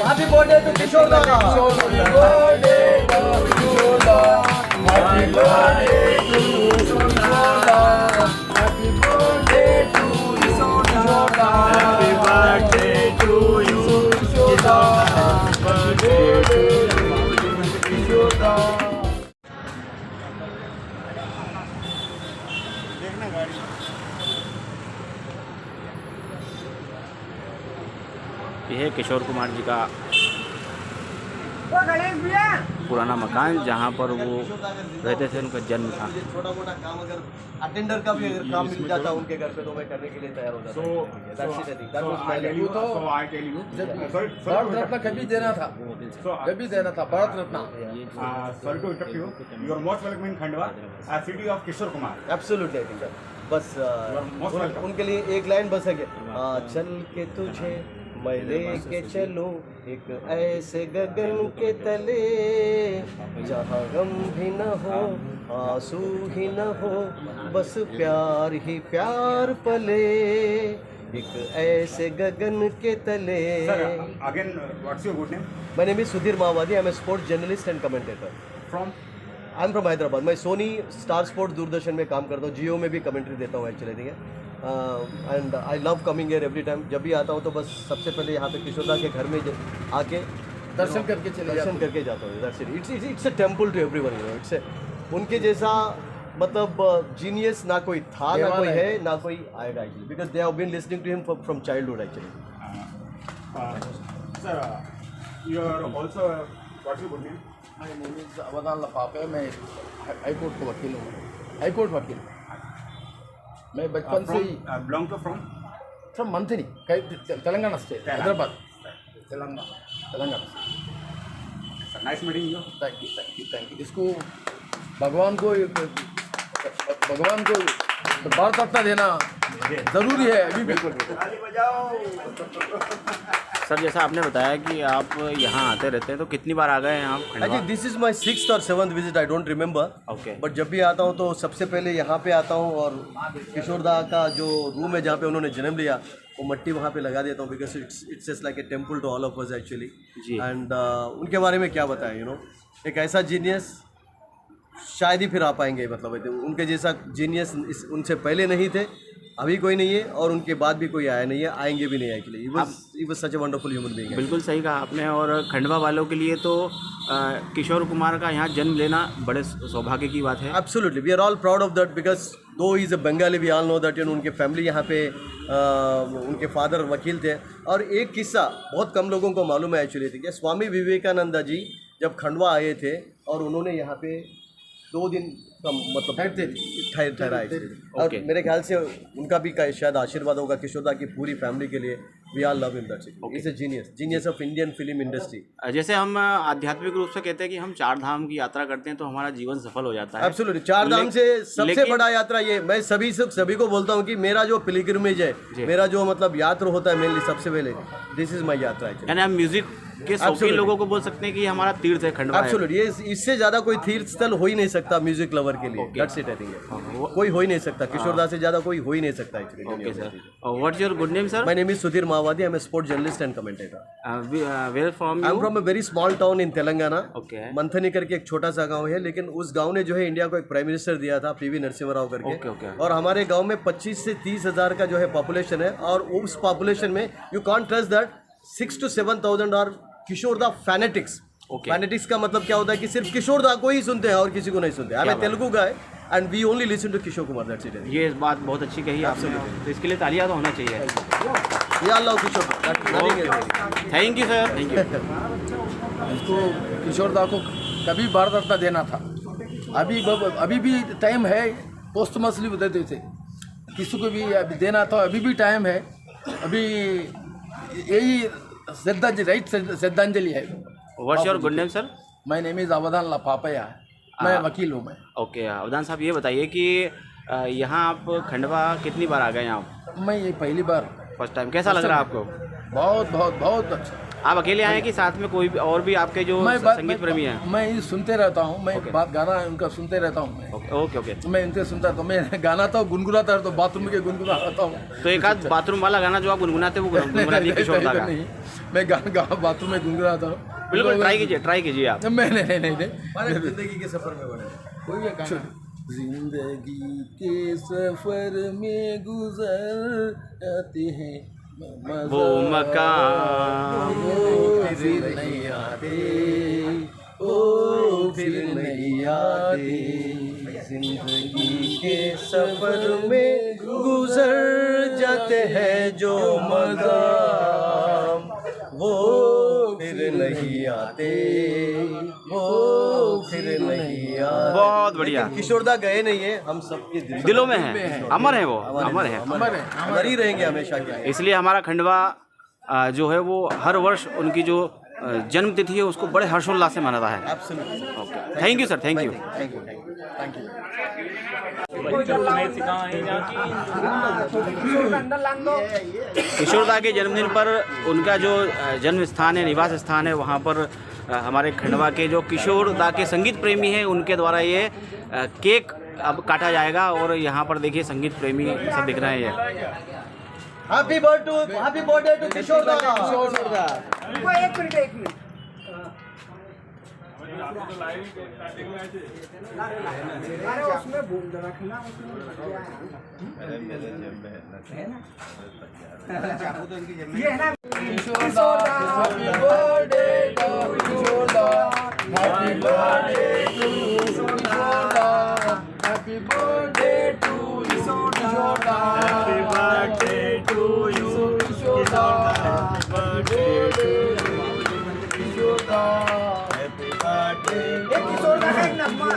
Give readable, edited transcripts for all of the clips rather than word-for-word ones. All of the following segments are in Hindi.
Happy birthday to Kishore da. Happy birthday to Kishore da. Happy birthday to Kishore da. Happy birthday to Kishore da. Happy birthday to you, Kishore da. Happy birthday to Kishore da. देखना गाड़ी यह है किशोर कुमार जी का पुराना मकान जहाँ पर वो रहते थे, उनका जन्म था। छोटा मोटा काम अगर अटेंडर का भी अगर काम मिल जाता उनके घर पे तो मैं करने के लिए तैयार हो जाता। भारत रत्न कभी देना था, कभी देना था Bharat Ratna. Sorry to interrupt you. You are most welcome in Khandwa, city of Kishore Kumar. Absolutely I think बस उनके लिए एक लाइन बस है कि चल के तुझे मैं लेके चलूं एक ऐसे गगन के तले जहाँ गम भी न हो आंसू ही न हो बस प्यार ही प्यार पले एक ऐसे गगन के तले। Sir, again, what's your good name? My name is Sudhir Mawadi. I'm a sports journalist and commentator. From? I'm from Hyderabad. मैं सोनी स्टार स्पोर्ट्स दूरदर्शन में काम करता हूँ, जियो में भी कमेंट्री देता हूँ एक्चुअली, ठीक है। And I love coming here every time. जब भी आता हूँ तो बस सबसे पहले यहाँ पे किशोरदा के घर में आके दर्शन करके जाता हूँ। It's a temple to everyone, you know. It's उनके जैसा मतलब जीनियस ना कोई था, ना कोई है, ना कोई आएगा actually, because they have been listening to him from childhood actually. Sir, you are also, what's your good name? मेरा नाम अवधान लफाफे। मैं हाईकोर्ट का वकील हूँ, हाईकोर्ट वकील। मैं बचपन से ही Belong to from? From Manthani, Telangana state, Hyderabad, Telangana. Nice meeting you. Thank you. इसको भगवान को भारत रत्न देना जरूरी है अभी भी। सर, जैसा आपने बताया कि आप यहाँ आते रहते हैं, तो कितनी बार आ गए हैं आप Khandwa? I think this is my 6th और 7th visit, I don't remember. Okay. But जब भी आता हूँ तो सबसे पहले यहाँ पे आता हूँ और किशोरदा का जो रूम है जहाँ पे उन्होंने जन्म लिया वो मट्टी वहाँ पे लगा देता हूँ, because it's just like a temple to all of us actually. And उनके बारे में क्या बताएं, यू नो, एक ऐसा जीनियस शायद ही फिर आ पाएंगे, मतलब उनके जैसा जीनियस उनसे पहले नहीं थे, अभी कोई नहीं है और उनके बाद भी कोई आया नहीं है, आएंगे भी नहीं actually. He was such a wonderful human being. बिल्कुल सही कहा आपने। और खंडवा वालों के लिए तो किशोर कुमार का यहाँ जन्म लेना बड़े सौभाग्य की बात है। Absolutely, we are all proud of that, because though he is a Bengali, we all know that, you know, उनके फैमिली यहाँ पे उनके फादर वकील थे। और एक किस्सा बहुत कम लोगों को मालूम है एक्चुअली, ठीक है। स्वामी विवेकानंद जी जब खंडवा आए थे और उन्होंने यहाँ पे 2 दिन का मतलब ठहरा एक्चुअली। और मेरे ख्याल से उनका भी शायद आशीर्वाद होगा किशोरदा की पूरी फैमिली के लिए। We are love him, that's it. Is a genius of Indian film industry. जैसे हम आध्यात्मिक रूप से कहते हैं कि हम 4 धाम की यात्रा करते हैं तो हमारा जीवन सफल हो जाता है। एब्सोल्युटली, 4 धाम से सबसे बड़ा यात्रा ये, मैं सभी को बोलता हूँ कि मेरा जो पिलग्रिमेज है, मेरा जो मतलब यात्रा होता है मेनली सबसे पहले, दिस इज माई यात्रा एक्चुअली। यानी हम म्यूजिक के शौकीन लोगों को बोल सकते हैं कि हमारा तीर्थ है खंडवा। एब्सोल्युटली, ये इससे ज्यादा कोई तीर्थ स्थल हो ही नहीं सकता म्यूजिक लवर के लिए। दैट्स इट, आई थिंक कोई हो ही नहीं सकता, किशोरदा से ज्यादा कोई हो ही नहीं सकता actually. Okay sir, what's your good name sir? My name is Sudhir Mawadi, I am a sports journalist and commentator. Where from? I am from a very small town in Telangana. Okay. Manthani करके एक छोटा सा गांव है, लेकिन उस गांव ने जो है इंडिया को एक प्राइम मिनिस्टर दिया था, पीवी नरसिम्हा राव करके। और हमारे गांव में 25 से 30 हज़ार का जो है पॉपुलेशन है, और उस पॉपुलेशन में you can't trust that 6 to 7,000 are Kishoreda fanatics. Fanatics का मतलब क्या होता है कि सिर्फ किशोरदा को ही सुनते हैं और किसी को नहीं सुनते। I am Telugu guy and we only listen to Kishore Kumar, that's it. ये बात बहुत अच्छी कही आपने, तो इसके लिए तालियां तो होना चाहिए। या Allah Kishore, thank you sir, thank you. इसको किशोरदा को कभी भारत रत्न देना था, अभी भी टाइम है। पोस्टमसली देते थे, किसी को भी अभी देना था, अभी भी टाइम है। अभी यही श्रद्धांजलि है। What's your good name sir? My name is Avdhan Lafafya, मैं वकील हूँ मैं। ओके, अवधान साहब ये बताइए कि यहाँ आप खंडवा कितनी बार आ गए आप? मैं ये पहली बार, फर्स्ट टाइम। कैसा लग रहा है आपको? बहुत अच्छा। आप अकेले आए हैं कि साथ में कोई और भी आपके जो संगीत प्रेमी हैं? मैं सुनते रहता हूँ, मैं बात गाना है उनका सुनते रहता हूँ मैं। Okay okay. मैं इनसे सुनता तो मैं गाना तो गुनगुनाता तो बाथरूम के गुनगुनाता हूँ। तो एक आध बाथरूम वाला गाना जो आप गुनगुनाते वो गुनगुना दिए किशोर दा का। नहीं, मैं गाना बाथरूम में गुनगुनाता हूँ। बिल्कुल ट्राई कीजिए आप। मैं नहीं जिंदगी के सफर में बने कोई गाना जिंदगी के सफर में गुजर जाते हैं वो मकान ओ फिर नहीं आते, ओ फिर नहीं आते, जिंदगी के सफर में गुजर जाते हैं जो मकाम, वो फिर नहीं आते, वो फिर नहीं आते। बहुत बढ़िया। लेकिन किशोरदा गए नहीं है, हम सबके दिलों में है, अमर है वो, अमर है, अमर ही रहेंगे हमेशा के लिए। इसलिए हमारा खंडवा जो है वो हर वर्ष उनकी जो जन्म तिथि है उसको बड़े हर्षोल्लास से मनाता है। Absolutely. Thank you sir, thank you. Thank you. किशोरदा के जन्मदिन पर उनका जो जन्म स्थान है, निवास स्थान है, वहाँ पर हमारे खंडवा के जो किशोरदा के संगीत प्रेमी हैं उनके द्वारा ये केक अब काटा जाएगा। और यहाँ पर देखिए संगीत प्रेमी सब दिख रहे हैं ये। Happy birthday to किशोरदा। एक मिनट अरे उसमें भूल रखना ये है ना Kishoreda happy birthday to Kishoreda, happy birthday to Kishoreda, happy birthday to Kishoreda, happy birthday to Kishoreda, birthday Kishoreda, happy birthday एक किशोरदा का एक नगमा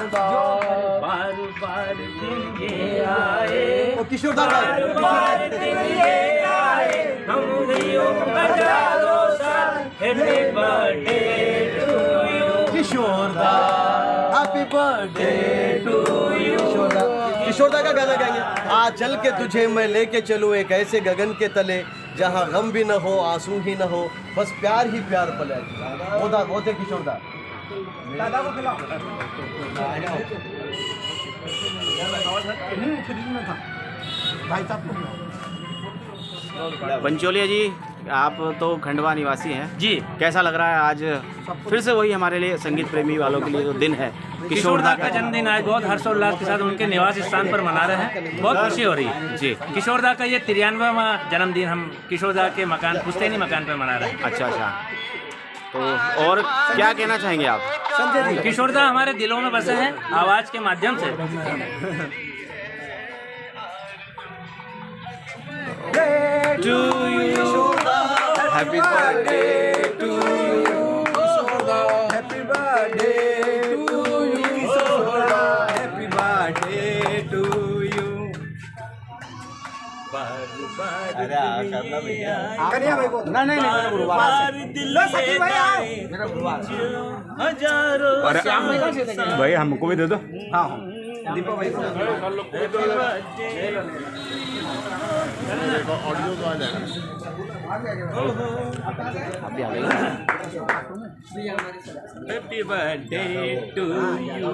बार बार दिन ये आए, वो किशोरदा का किशोरदा हैप्पी बर्थडे टू किशोरदा। किशोरदा का गाना गाएंगे। आ चल के तुझे मैं लेके चलूँ एक ऐसे गगन के तले, जहाँ गम भी न हो आंसू ही न हो, बस प्यार ही प्यार पले। वो थे किशोरदा। दादा को खिलाओ भाई साहब को पंचोलिया जी, आप तो खंडवा निवासी हैं जी, कैसा लग रहा है आज फिर से वही हमारे लिए संगीत प्रेमी वालों के लिए जो दिन है किशोरदा का जन्मदिन आज बहुत हर्षोल्लास के साथ उनके निवास स्थान पर मना रहे हैं। बहुत खुशी हो रही है जी। किशोरदा का ये 93वां जन्मदिन हम किशोरदा के मकान पुश्तैनी मकान पर मना रहे हैं। अच्छा अच्छा, तो और क्या कहना चाहेंगे आप? किशोरदा हमारे दिलों में बसे हैं आवाज के माध्यम से। Happy birthday to Kishoreda, happy birthday to Kishoreda, happy birthday to you. करना भैया, कन्या भाई को नहीं सखी भाई आओ। भाई हमको भी दे दो। हाँ दीपा भाई को ऑडियो तो आ जाएगा। Happy birthday to you.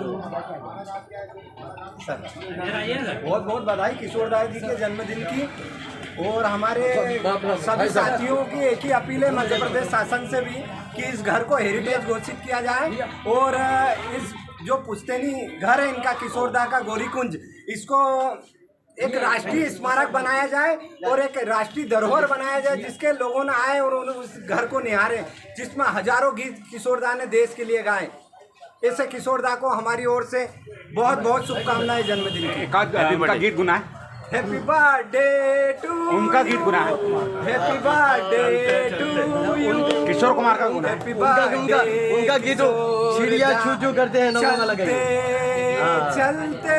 बहुत बहुत बधाई किशोरदा जी के जन्मदिन की। और हमारे सभी साथियों की एक ही अपील है मध्य प्रदेश शासन से भी कि इस घर को हेरिटेज घोषित किया जाए और इस जो पुश्तैनी घर है इनका किशोरदा का गौरीकुंज, इसको एक राष्ट्रीय स्मारक बनाया जाए और एक राष्ट्रीय धरोहर बनाया जाए जिसके लोगों ने आए और उस घर को निहारे, जिसमें हजारों गीत किशोरदा ने देश के लिए गाए। ऐसे किशोरदा को हमारी ओर से बहुत बहुत शुभकामनाएं जन्मदिन की। उनका गीत गुना है, हैप्पी बर्थडे टू, उनका गीत गुना है, happy birthday to you. Kishore Kumar का गुना है। हैप्पी उनका गीत चिड़िया छू छू करते हैं नमक लगे चलते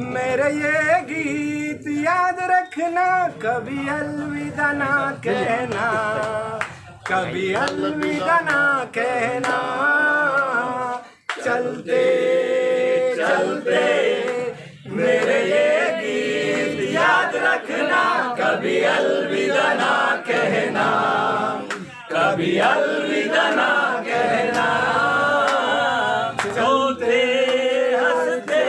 मेरे ये गीत याद रखना, कभी अलविदा ना कहना, कभी अलविदा ना कहना, चलते चलते मेरे ये गीत याद रखना, कभी अलविदा ना कहना, कभी अलविदा ना कहना, चलते हंसते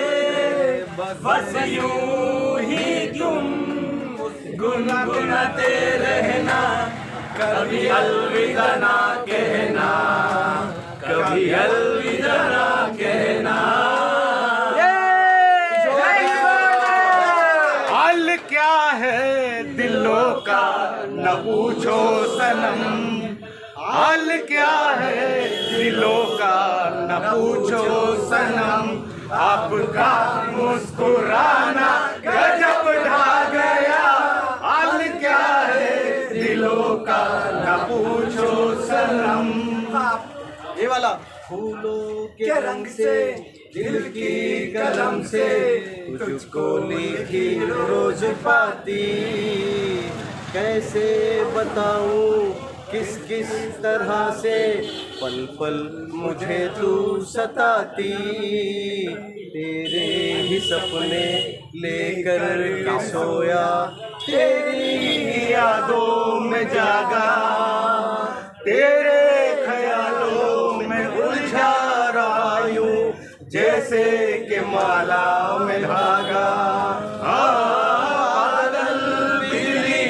गाते रहना, कभी अलविदा ना कहना, कभी अलविदा ना कहना। हाल क्या है दिलों का न पूछो सनम, हाल क्या है दिलों का न पूछो सनम, आपका मुस्कुराना गजब ढा गया, हाल क्या है दिलों का न पूछो सनम। ये वाला फूलों के रंग से, दिल की कलम से, तुझको लिखी रोज पाती, कैसे बताऊं किस किस तरह से, पल पल मुझे तू सताती, तेरे ही सपने लेकर के सोया, तेरी यादों में जागा, तेरे ख्यालों में उलझा रहा यूं, जैसे के माला में धागा। बादल बिजली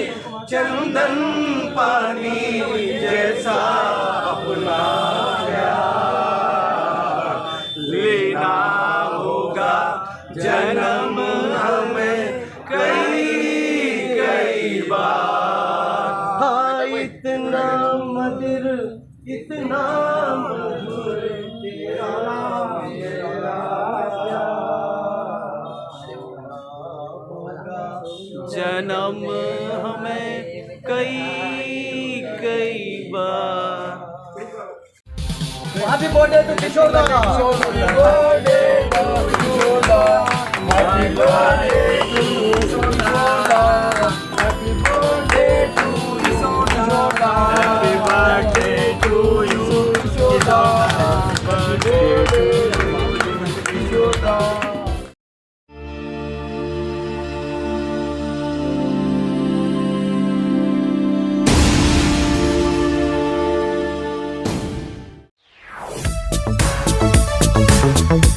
चंदन पानी जैसा अपना प्यार लेना होगा जन्म हमें कई कई बार। हाँ इतना मधुर इतना मधुर तेरा मेरा जन्म हमें कई कई बार। हैप्पी बर्थडे टू किशोर दा। Happy birthday to Kishore da. Happy birthday to Kishore da. Happy birthday to Kishore da. Happy birthday to you, Kishore da. Happy birthday to you, Kishore da. Thank you.